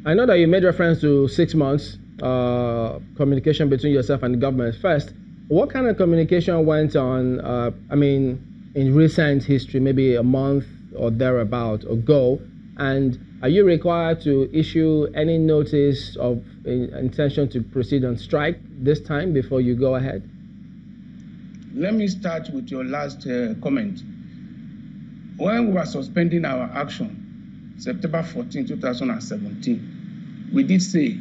I know that you made reference to 6 months communication between yourself and the government. First, what kind of communication went on, in recent history, maybe a month or thereabout ago? And are you required to issue any notice of intention to proceed on strike this time before you go ahead? Let me start with your last comment. When we were suspending our action, September 14, 2017, we did say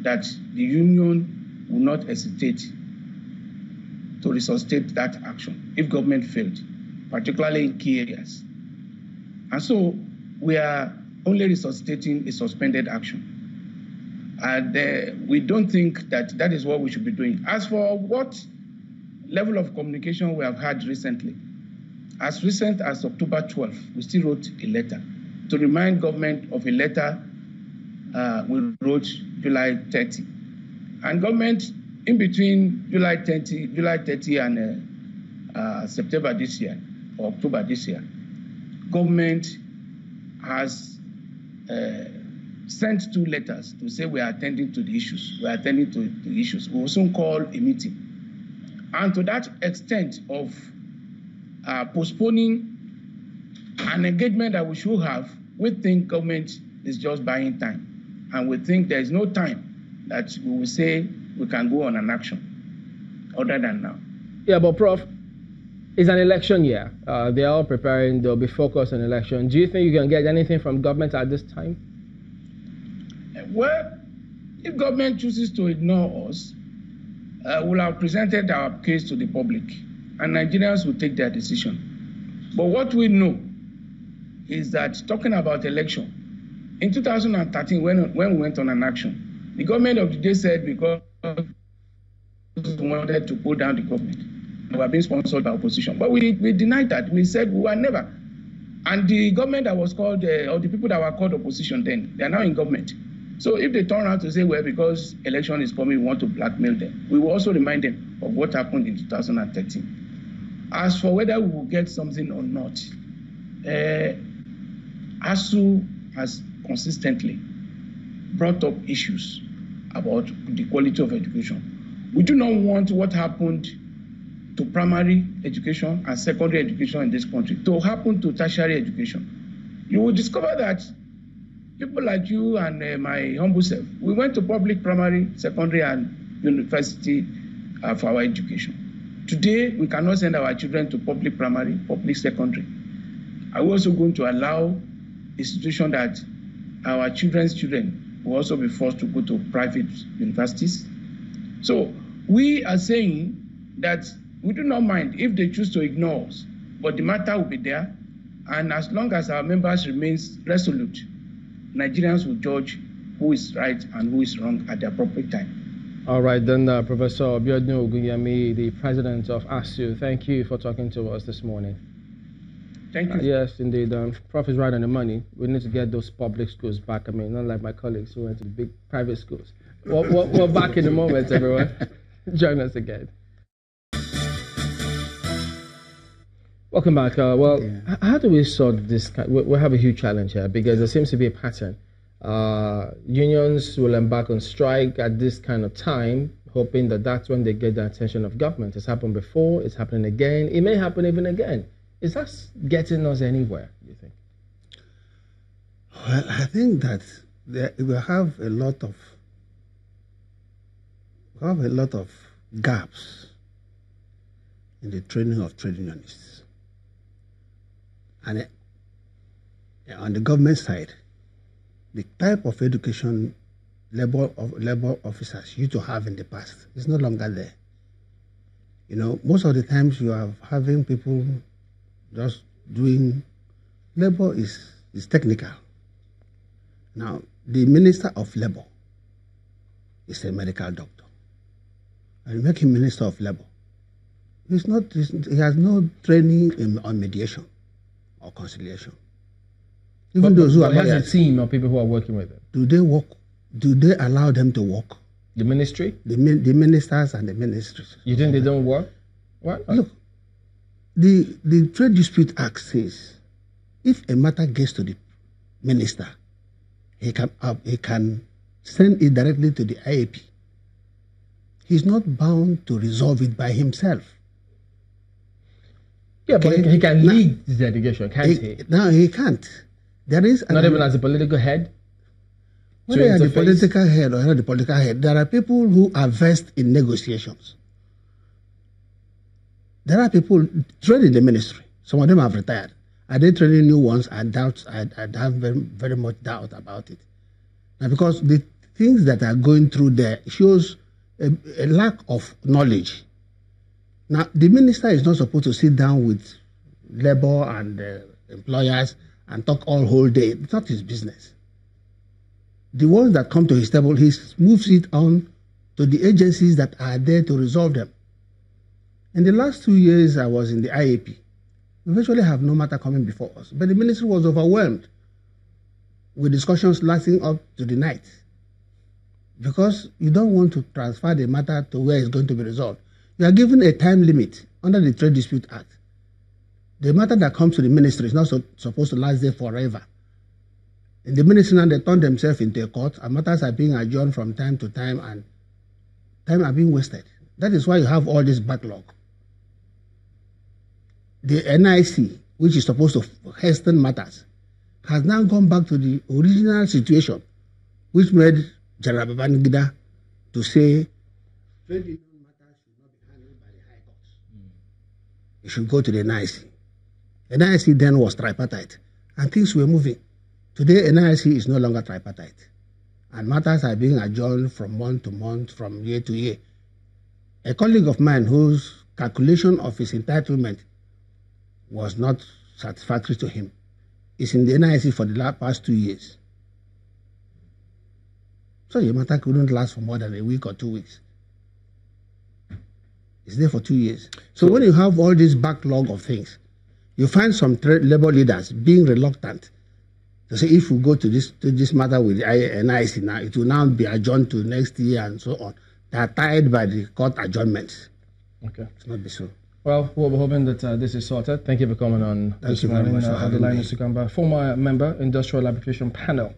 that the union will not hesitate to resuscitate that action if government failed, particularly in key areas. And so we are only resuscitating a suspended action. And we don't think that that is what we should be doing. As for what level of communication we have had recently, as recent as October 12th, we still wrote a letter to remind government of a letter we wrote July 30. And government, in between July 30 and September this year, or October this year, government has sent 2 letters to say we are attending to the issues. We are attending to the issues. We will soon call a meeting. And to that extent of postponing an engagement that we should have, we think government is just buying time. And we think there is no time that we will say we can go on an action other than now. Yeah, but Prof, it's an election year. They are all preparing. They'll be focused on election. Do you think you can get anything from government at this time? Well, if government chooses to ignore us, we'll have presented our case to the public, and Nigerians will take their decision. But what we know is that talking about election, in 2013, when we went on an action, the government of the day said because we wanted to pull down the government, we were being sponsored by opposition. But we denied that. We said we were never. And the government that was called, or the people that were called opposition then, they are now in government. So if they turn around to say, well, because election is coming, we want to blackmail them, we will also remind them of what happened in 2013. As for whether we will get something or not, ASUU has consistently brought up issues about the quality of education. We do not want what happened to primary education and secondary education in this country to happen to tertiary education. You will discover that people like you and my humble self, we went to public primary, secondary, and university for our education. Today, we cannot send our children to public primary, public secondary. Are we also going to allow institution that our children's children will also be forced to go to private universities? So we are saying that we do not mind if they choose to ignore us, but the matter will be there. And as long as our members remains resolute, Nigerians will judge who is right and who is wrong at the appropriate time. All right, then Professor Abiodun Ogunyemi, the president of ASUU, thank you for talking to us this morning. Thank you. Yes, indeed. Prof is right on the money. We need to get those public schools back. I mean, not like my colleagues who went to the big private schools. We're back in a moment, everyone. Join us again. Welcome back. How do we sort this? We have a huge challenge here because there seems to be a pattern. Unions will embark on strike at this kind of time, hoping that that's when they get the attention of government. It's happened before. It's happening again. It may happen even again. Is that getting us anywhere, do you think? Well, I think that we have a lot of gaps in the training of trade unionists. And on the government side, the type of education labor officers used to have in the past is no longer there. You know, most of the times you are having people just doing labor is technical. Now, the Minister of Labor is a medical doctor. And you make him Minister of Labor. He has no training on mediation or conciliation. Even those who are lawyers, a team of people who are working with them. Do they work? Do they allow them to work? The ministry? The ministers and the ministries. You think they don't work? What? Look, the Trade Dispute Act says if a matter gets to the minister, he can send it directly to the IAP. He's not bound to resolve it by himself. Yeah, okay? But he can lead the delegation, can't he? No, he can't. There is not even as a political head. Whether you are the political head or not the political head, there are people who are versed in negotiations. There are people trained in the ministry. Some of them have retired. Are they training new ones? I doubt. I have very much doubt about it. Now, because the things that are going through there shows a lack of knowledge. Now, the minister is not supposed to sit down with labor and employers and talk all whole day. It's not his business. The ones that come to his table, he moves it on to the agencies that are there to resolve them. In the last 2 years I was in the IAP, we virtually have no matter coming before us. But the ministry was overwhelmed with discussions lasting up to the night. Because you don't want to transfer the matter to where it's going to be resolved. You are given a time limit under the Trade Dispute Act. The matter that comes to the ministry is not supposed to last there forever. In the ministry now, they turn themselves into a court, and matters are being adjourned from time to time, and time are being wasted. That is why you have all this backlog. The NIC, which is supposed to hasten matters, has now gone back to the original situation, which made General Babangida to say, trade union matters should not be handled by the High Courts. It should go to the NIC. The NIC then was tripartite, and things were moving. Today, NIC is no longer tripartite, and matters are being adjourned from month to month, from year to year. A colleague of mine whose calculation of his entitlement was not satisfactory to him is in the NIC for the past 2 years. So the matter couldn't last for more than a week or 2 weeks. It's there for 2 years. So when you have all this backlog of things, you find some labor leaders being reluctant to say, if we go to this matter with the NIC now, it will now be adjourned to next year and so on. They are tied by the court adjournments. Okay. It's not be so. Well, we're hoping that this is sorted. Thank you for coming on this morning. Linus Ukamba, former member, Industrial Arbitration Panel.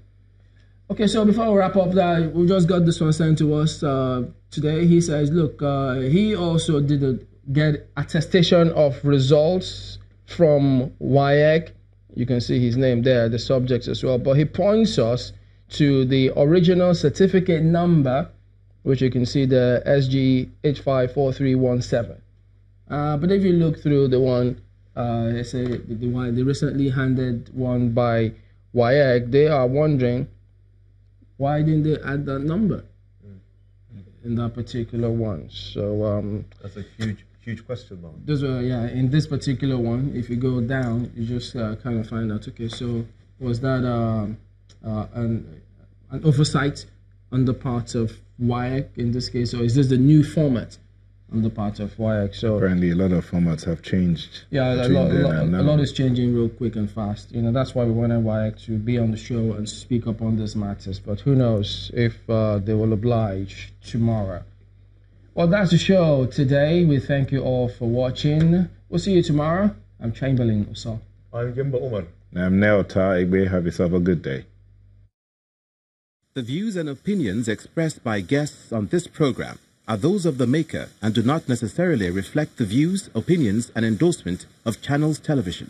Okay, so before we wrap up, we just got this one sent to us today. He says, look, he also did get attestation of results from WAEC. You can see his name there, the subjects as well. But he points us to the original certificate number, which you can see the SG854317. But if you look through the one, the recently handed one by WAEC, they are wondering, why didn't they add that number in that particular one? So that's a huge question, though. Those are, yeah, in this particular one, if you go down, you just kind of find out, okay, so was that an oversight on the part of WAEC in this case, or is this the new format on the part of WAEC? So apparently a lot of formats have changed. Yeah, a lot is changing real quick and fast. You know, that's why we wanted WAEC to be on the show and speak up on these matters. But who knows if they will oblige tomorrow. Well, that's the show today. We thank you all for watching. We'll see you tomorrow. I'm Chamberlain Uso. I'm Jimba Umar. I'm Neo Taigwe. Have yourself a good day. The views and opinions expressed by guests on this program are those of the maker and do not necessarily reflect the views, opinions, and endorsement of Channels Television.